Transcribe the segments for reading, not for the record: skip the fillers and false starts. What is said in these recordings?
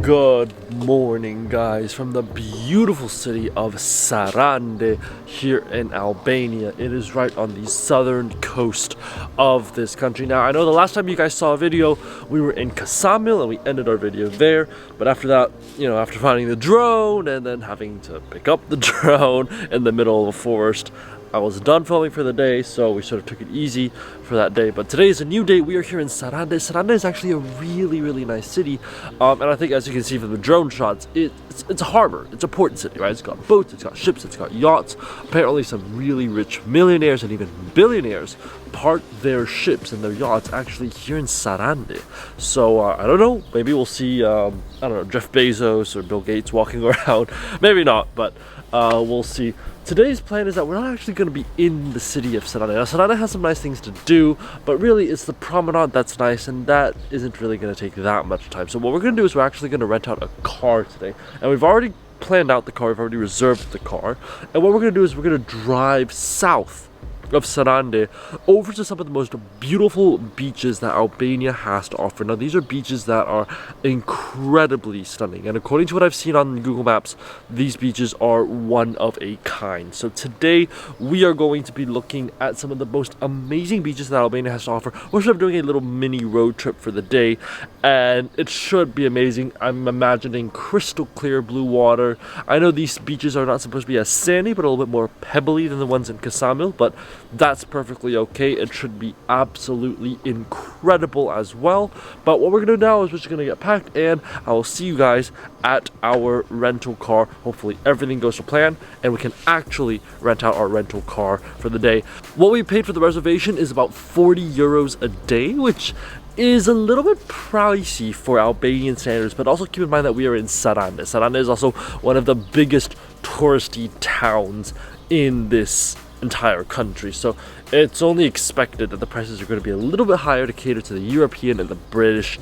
Good morning, guys, from the beautiful city of Sarande here in Albania. It is right on the southern coast of this country. Now, I know the last time you guys saw a video, we were in Kasamil and we ended our video there. But after that, after finding the drone and then having to pick up the drone in the middle of a forest, I was done filming for the day, so we sort of took it easy for that day. But today is a new day. We are here in Sarande. Sarande is actually a really nice city, and I think, as you can see from the drone shots, it's a harbor. It's a port city, right? It's got boats, it's got ships, it's got yachts. Apparently some really rich millionaires and even billionaires park their ships and their yachts actually here in Sarande. So I don't know, maybe we'll see I don't know, Jeff Bezos or Bill Gates walking around. Maybe not, but we'll see. Today's plan is that we're not actually going to be in the city of Sarande. Now, Sarande has some nice things to do, but really it's the promenade that's nice, and that isn't really going to take that much time. So what we're going to do is we're actually going to rent out a car today, and we've already planned out the car, we've already reserved the car, and what we're going to do is we're going to drive south of Sarande over to some of the most beautiful beaches that Albania has to offer. Now, these are beaches that are incredibly stunning, and according to what I've seen on Google Maps, these beaches are one of a kind. So today we are going to be looking at some of the most amazing beaches that Albania has to offer. We're sort of doing a little mini road trip for the day, and it should be amazing. I'm imagining crystal clear blue water. I know these beaches are not supposed to be as sandy, but a little bit more pebbly than the ones in Kasamil, but that's perfectly okay. It should be absolutely incredible as well. But what we're gonna do now is we're just gonna get packed, and I will see you guys at our rental car. Hopefully everything goes to plan and we can actually rent out our rental car for the day. What we paid for the reservation is about 40 euros a day, which is a little bit pricey for Albanian standards, but also keep in mind that we are in Sarande. Sarande is also one of the biggest touristy towns in this entire country, so it's only expected that the prices are going to be a little bit higher to cater to the European and the British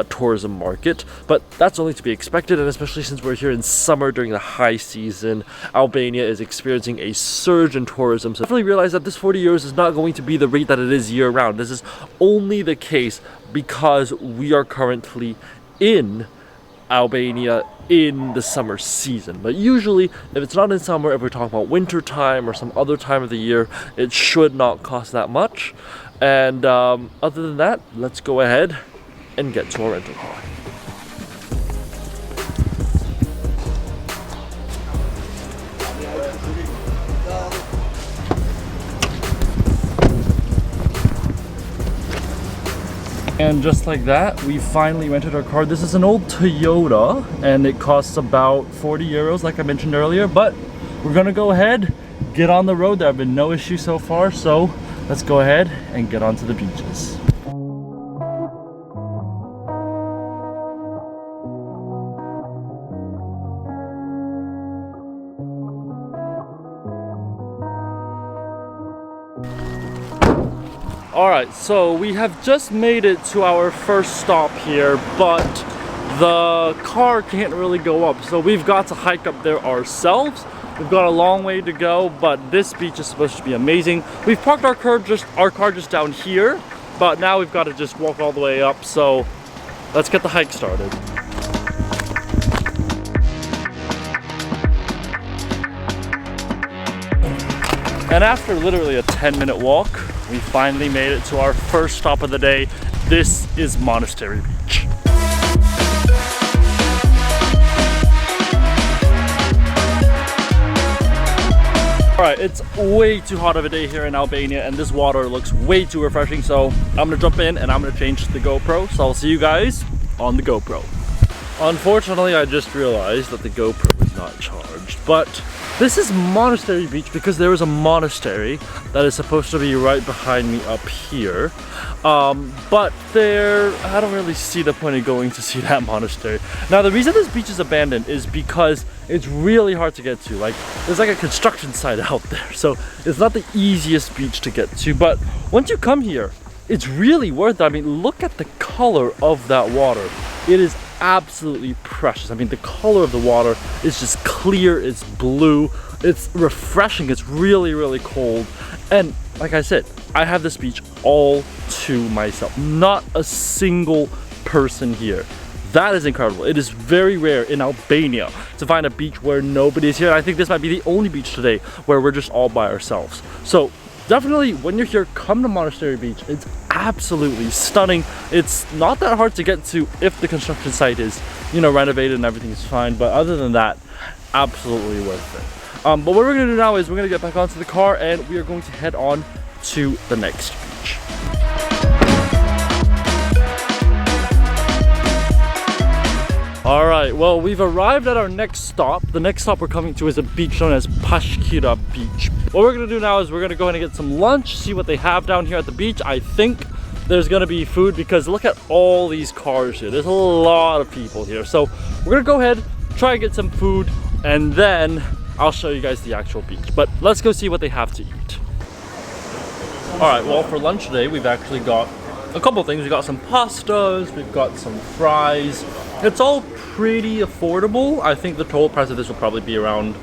tourism market, but that's only to be expected. And especially since we're here in summer during the high season, Albania is experiencing a surge in tourism, so I really realize that this 40 euros is not going to be the rate that it is year round. This is only the case because we are currently in Albania in the summer season. But usually, if it's not in summer, if we're talking about winter time or some other time of the year, it should not cost that much. And other than that, let's go ahead and get to our rental car. And just like that, we finally rented our car. This is an old Toyota, and it costs about 40 euros, like I mentioned earlier. But we're gonna go ahead, get on the road. There have been no issues so far, so let's go ahead and get onto the beaches. Alright, so we have just made it to our first stop here, but the car can't really go up, so we've got to hike up there ourselves. We've got a long way to go, but this beach is supposed to be amazing. We've parked our car just down here, but now we've got to just walk all the way up, so let's get the hike started. And after literally a 10-minute walk, we finally made it to our first stop of the day. This is Monastery Beach. Alright, it's way too hot of a day here in Albania, and this water looks way too refreshing, so I'm gonna jump in and I'm gonna change the GoPro, so I'll see you guys on the GoPro. Unfortunately, I just realized that the GoPro is not charged, but this is Monastery Beach because there is a monastery that is supposed to be right behind me up here. But I don't really see the point of going to see that monastery. Now, the reason this beach is abandoned is because it's really hard to get to. Like, there's like a construction site out there, so it's not the easiest beach to get to. But once you come here, it's really worth it. I mean, look at the color of that water. It is absolutely precious. I mean, the color of the water is just clear, it's blue, it's refreshing, it's really cold. And like I said, I have this beach all to myself. Not a single person here. That is incredible. It is very rare in Albania to find a beach where nobody is here. I think this might be the only beach today where we're just all by ourselves. So definitely when you're here, come to Monastery Beach. It's absolutely stunning. It's not that hard to get to if the construction site is, you know, renovated and everything is fine. But other than that, absolutely worth it. But what we're gonna do now is we're gonna get back onto the car and we are going to head on to the next beach. All right, well, we've arrived at our next stop. The next stop we're coming to is a beach known as Pashikira Beach. What we're gonna do now is we're gonna go ahead and get some lunch, see what they have down here at the beach. I think there's gonna be food because look at all these cars here. There's a lot of people here. So we're gonna go ahead, try and get some food, and then I'll show you guys the actual beach. But let's go see what they have to eat. All right, well, for lunch today, we've actually got a couple of things. We got some pastas, we've got some fries. It's all pretty affordable. I think the total price of this will probably be around,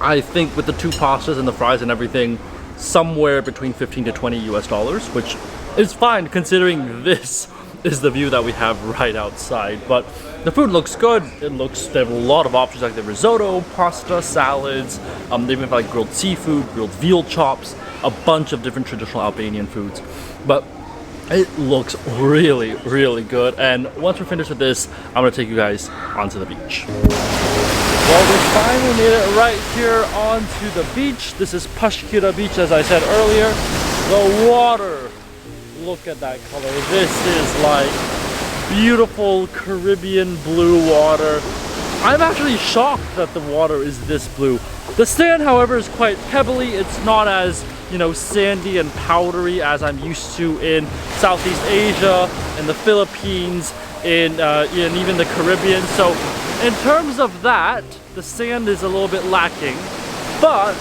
I think with the 2 pastas and the fries and everything, somewhere between 15 to 20 US dollars, which is fine considering this is the view that we have right outside. But the food looks good. They have a lot of options like the risotto, pasta, salads. They even have like grilled seafood, grilled veal chops, a bunch of different traditional Albanian foods. But it looks really, really good. And once we're finished with this, I'm gonna take you guys onto the beach. Well, we finally made it right here onto the beach. This is Pashikira Beach, as I said earlier. The water, look at that color. This is like beautiful Caribbean blue water. I'm actually shocked that the water is this blue. The sand, however, is quite pebbly. It's not as, you know, sandy and powdery as I'm used to in Southeast Asia, in the Philippines, in even the Caribbean. So in terms of that, the sand is a little bit lacking, but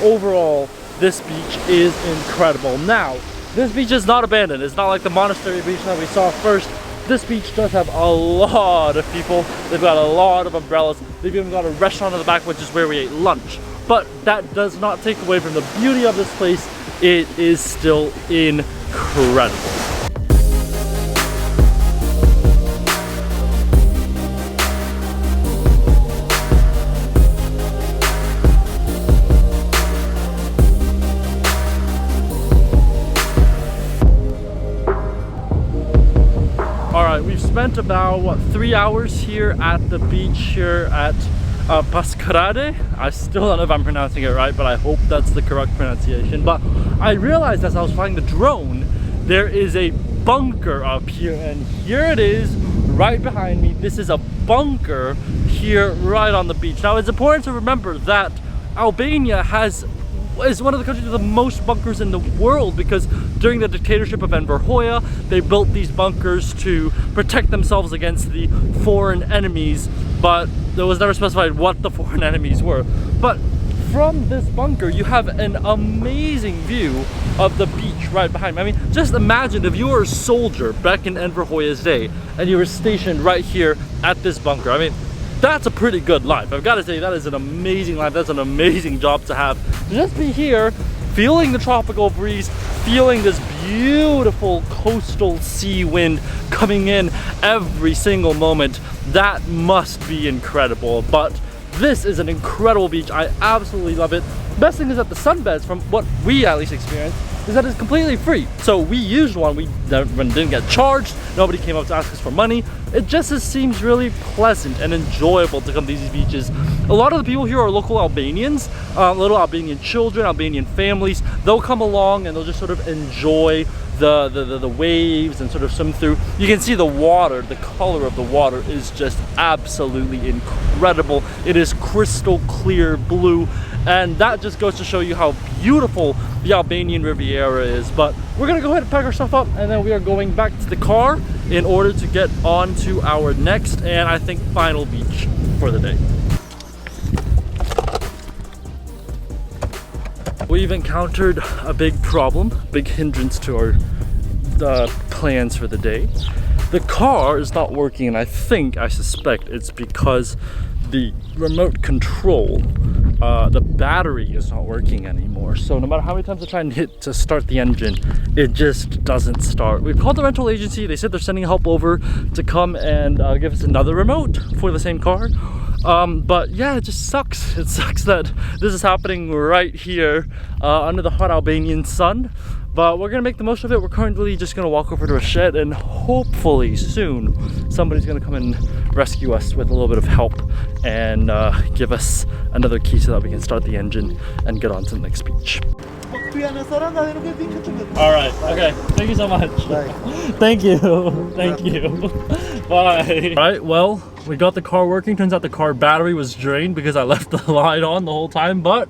overall, this beach is incredible. Now, this beach is not abandoned. It's not like the Monastery Beach that we saw first. This beach does have a lot of people. They've got a lot of umbrellas. They've even got a restaurant in the back, which is where we ate lunch. But that does not take away from the beauty of this place. It is still incredible. We've spent about, what, 3 hours here at the beach here at Pashikira. I still don't know if I'm pronouncing it right, but I hope that's the correct pronunciation. But I realized as I was flying the drone, there is a bunker up here, and here it is right behind me. This is a bunker here right on the beach. Now, it's important to remember that Albania is one of the countries with the most bunkers in the world, because during the dictatorship of Enver Hoxha, they built these bunkers to protect themselves against the foreign enemies, but there was never specified what the foreign enemies were. But from this bunker, you have an amazing view of the beach right behind me. I mean, just imagine if you were a soldier back in Enver Hoxha's day and you were stationed right here at this bunker. I mean, that's a pretty good life. I've got to say, that is an amazing life. That's an amazing job to have. To just be here, feeling the tropical breeze, feeling this beautiful coastal sea wind coming in every single moment, that must be incredible. But this is an incredible beach. I absolutely love it. Best thing is that the sunbeds, from what we at least experienced, is that it's completely free. So we used one, we didn't get charged, nobody came up to ask us for money. It just seems really pleasant and enjoyable to come to these beaches. A lot of the people here are local Albanians, little Albanian children, Albanian families. They'll come along and they'll just sort of enjoy the waves and sort of swim through. You can see the water, the color of the water is just absolutely incredible. It is crystal clear blue, and that just goes to show you how beautiful the Albanian Riviera is. But we're gonna go ahead and pack our stuff up, and then we are going back to the car in order to get on to our next and I think final beach for the day. We've encountered a big problem, big hindrance to our plans for the day. The car is not working, and I suspect it's because the remote control the battery is not working anymore. So no matter how many times I try and hit to start the engine, it just doesn't start. We've called the rental agency. They said they're sending help over to come and give us another remote for the same car. But yeah, it just sucks. It sucks that this is happening right here under the hot Albanian sun. But we're gonna make the most of it. We're currently just gonna walk over to a shed, and hopefully soon somebody's gonna come and rescue us with a little bit of help and give us another key so that we can start the engine and get on to the next beach. All right, okay, thank you so much. Thank you, thank you. Bye. All right, well, we got the car working. Turns out the car battery was drained because I left the light on the whole time, but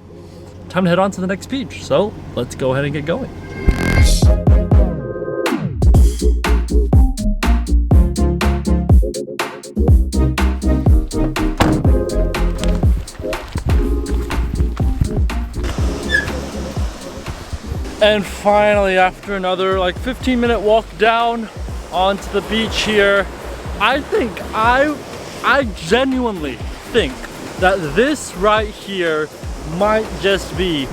time to head on to the next beach. So let's go ahead and get going. And finally, after another like 15-minute walk down onto the beach here, I genuinely think that this right here might just be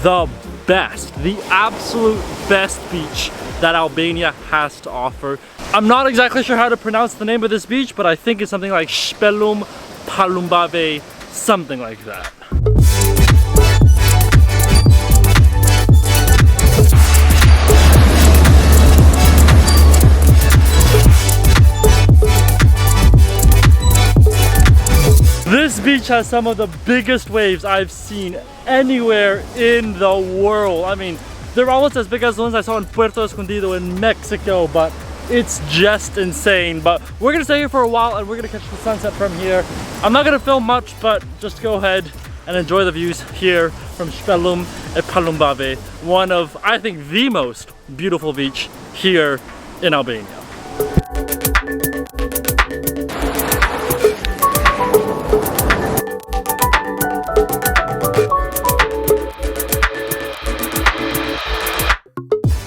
the best, the absolute best beach that Albania has to offer. I'm not exactly sure how to pronounce the name of this beach, but I think it's something like Shpelum Palumbave, something like that. This beach has some of the biggest waves I've seen anywhere in the world. I mean, they're almost as big as the ones I saw in Puerto Escondido in Mexico, but it's just insane. But we're gonna stay here for a while and we're gonna catch the sunset from here. I'm not gonna film much, but just go ahead and enjoy the views here from Shpelum e Palumbave, one of, I think, the most beautiful beach here in Albania.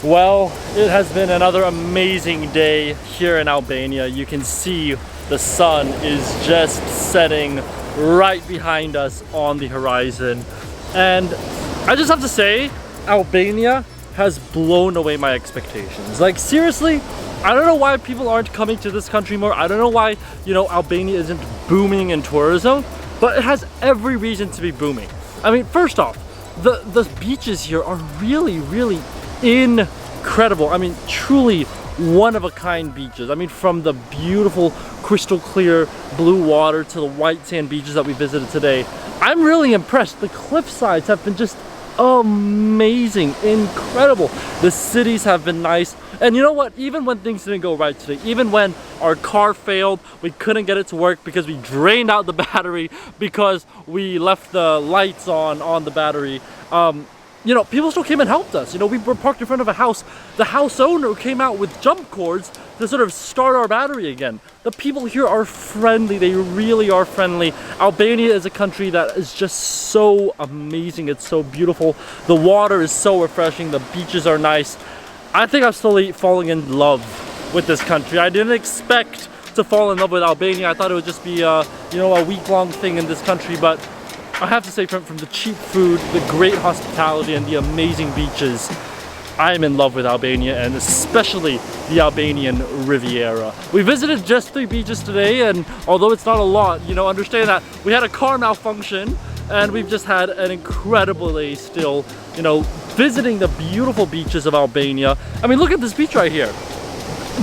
Well, it has been another amazing day here in Albania. You can see the sun is just setting right behind us on the horizon. And I just have to say, Albania has blown away my expectations. Like, seriously, I don't know why people aren't coming to this country more. I don't know why, you know, Albania isn't booming in tourism, but it has every reason to be booming. I mean, first off, the beaches here are really, really incredible. I mean, truly one-of-a-kind beaches. I mean, from the beautiful crystal clear blue water to the white sand beaches that we visited today, I'm really impressed. The cliff sides have been just amazing, incredible. The cities have been nice, and you know what, even when things didn't go right today, even when our car failed, we couldn't get it to work because we drained out the battery because we left the lights on the battery, you know, people still came and helped us. You know, we were parked in front of a house. The house owner came out with jump cords to sort of start our battery again. The people here are friendly. They really are friendly. Albania is a country that is just so amazing. It's so beautiful. The water is so refreshing. The beaches are nice. I think I'm slowly falling in love with this country. I didn't expect to fall in love with Albania. I thought it would just be you know, a week-long thing in this country, but I have to say, from the cheap food, the great hospitality, and the amazing beaches, I am in love with Albania, and especially the Albanian Riviera. We visited just 3 beaches today, and although it's not a lot, you know, understand that we had a car malfunction, and we've just had an incredible day still, you know, visiting the beautiful beaches of Albania. I mean, look at this beach right here.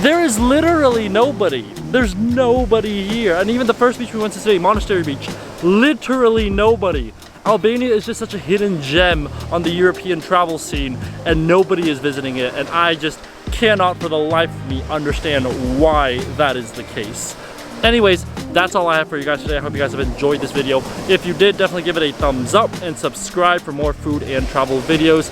There is literally nobody. There's nobody here. And even the first beach we went to today, Monastery Beach, literally nobody. Albania is just such a hidden gem on the European travel scene, and nobody is visiting it. And I just cannot for the life of me understand why that is the case. Anyways, that's all I have for you guys today. I hope you guys have enjoyed this video. If you did, definitely give it a thumbs up and subscribe for more food and travel videos.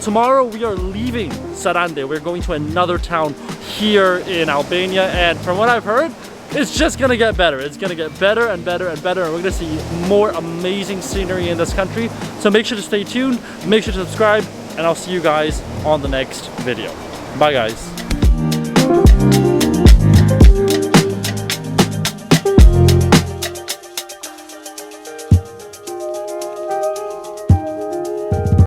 Tomorrow we are leaving Sarande. We're going to another town here in Albania, and from what I've heard, it's just gonna get better. It's gonna get better and better and better, and we're gonna see more amazing scenery in this country. So make sure to stay tuned, make sure to subscribe, and I'll see you guys on the next video. Bye guys.